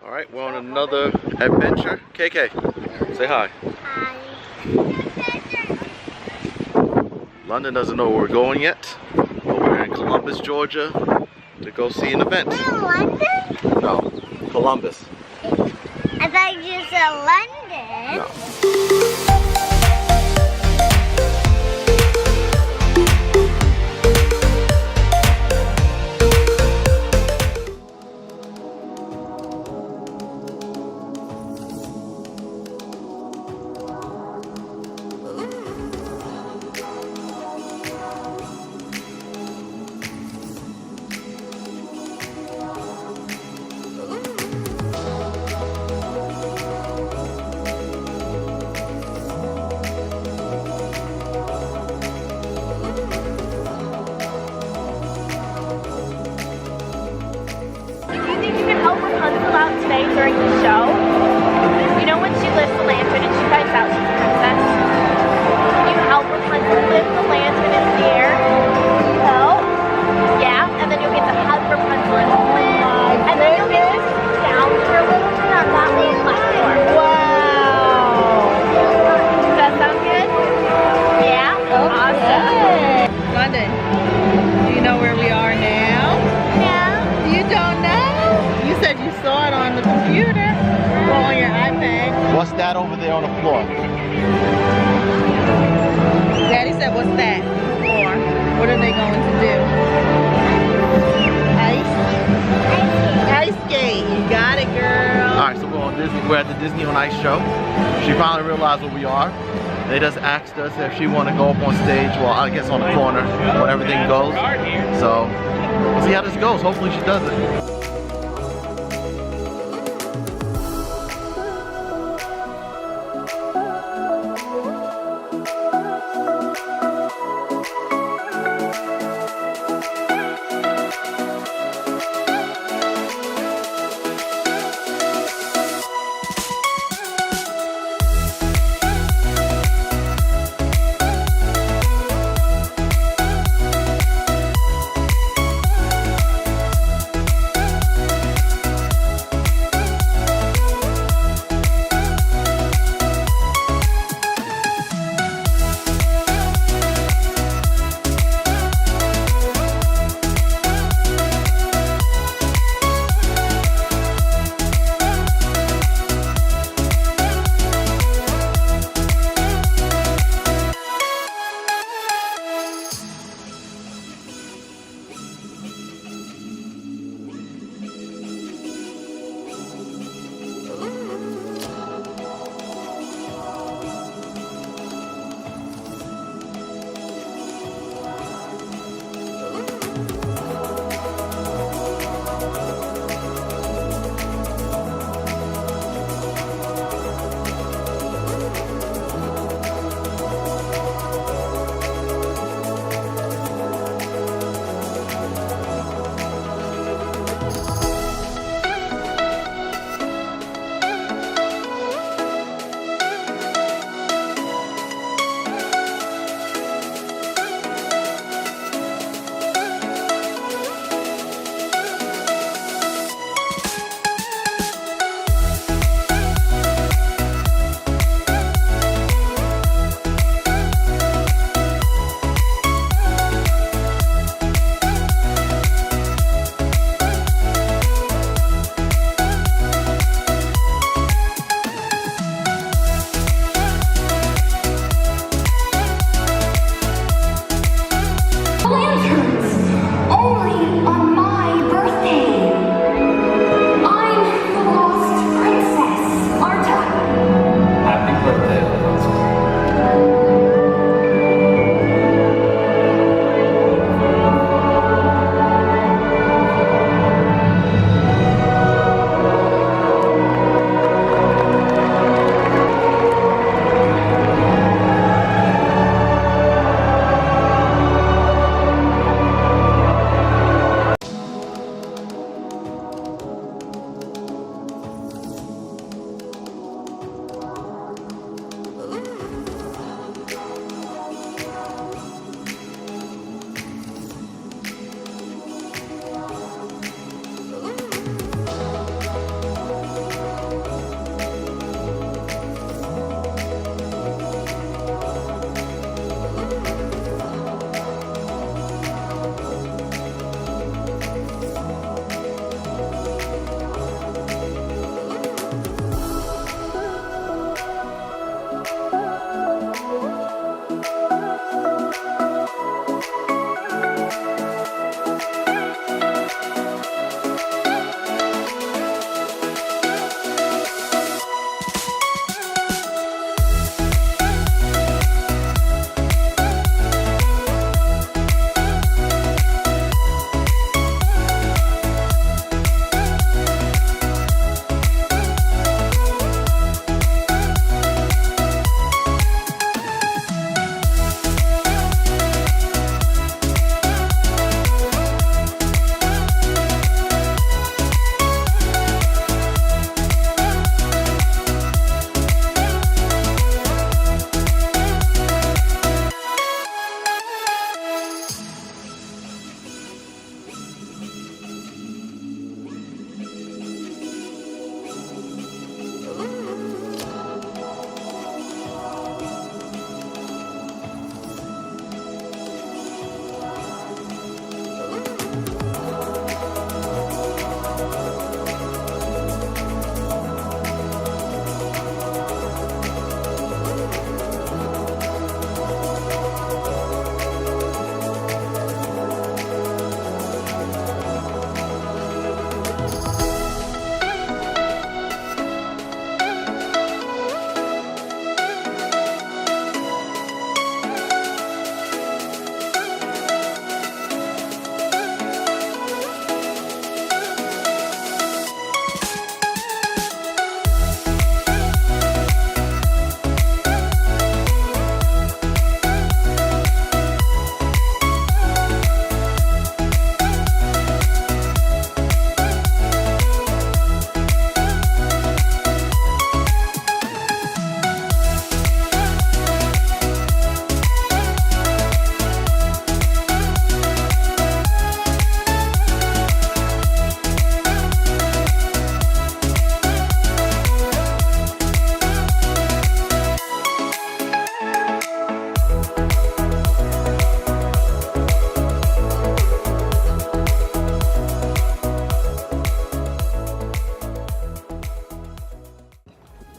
Alright, we're on another adventure. KK, say hi. Hi. London doesn't know where we're going yet, but we're in Columbus, Georgia to go see an event. We're in London? No, Columbus. I thought you said London. No. Today during the show, you know when she lifts the lantern and she finds out she's a princess? You help Rapunzel lift the lantern in the air. So, yeah, and then you'll get to hug Rapunzel and Flynn, and then you'll get to sit down for a little bit on that little platform. Wow! Does that sound good? Yeah? Okay. Awesome. London, do you know where we are now? No. You don't know? You said you saw it on the computer or on your iPad. What's that over there on the floor? Daddy said, what's that for? What are they going to do? Ice skate. You got it, girl. Alright, so we're at the Disney on Ice show. She finally realized where we are. They just asked us if she want to go up on stage, well I guess on the corner when everything goes. So, we'll see how this goes. Hopefully she does it.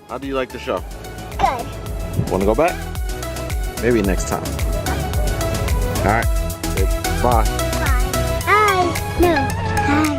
How do you like the show? Good. Want to go back? Maybe next time. All right. Say bye. Bye. Hi. No. Hi.